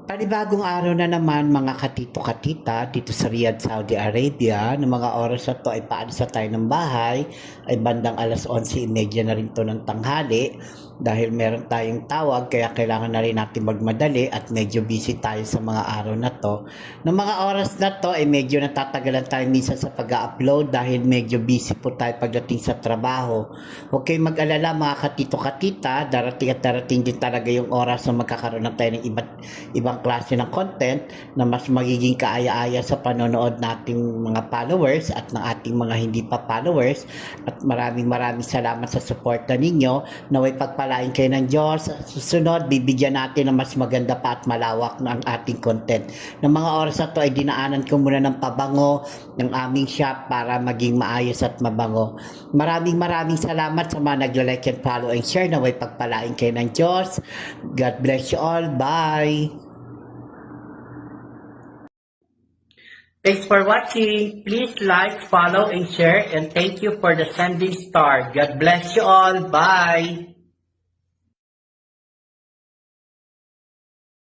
Panibagong araw na naman mga katito-katita dito sa Riyadh, Saudi Arabia. Ng mga oras na to ay paalis na tayo ng bahay. Ay bandang alas 11:30 na rin to ng tanghali. Dahil meron tayong tawag kaya kailangan na rin natin magmadali at medyo busy tayo sa mga araw na to. Ng mga oras na to ay medyo natatagalan tayo minsan sa pag-upload dahil medyo busy po tayo pagdating sa trabaho. Huwag kayong mag-alala mga katito-katita, darating at darating din talaga yung oras na magkakaroon na tayo ng ibang klase ng content na mas magiging kaaya-aya sa panonood nating mga followers at ng ating mga hindi pa followers. At maraming salamat sa suporta ninyo. Naway pagpalain kayo ng Diyos. Susunod, bibigyan natin ng mas maganda pa at malawak na ang ating content. Ng mga oras na to ay dinaanan ko muna ng pabango ng aming shop para maging maayos at mabango. Maraming salamat sa mga nagla-like and follow and share. Naway pagpalain kayo ng Diyos. God bless you all. Bye! Thanks for watching. Please like, follow, and share. And thank you for the sending star. God bless you all. Bye.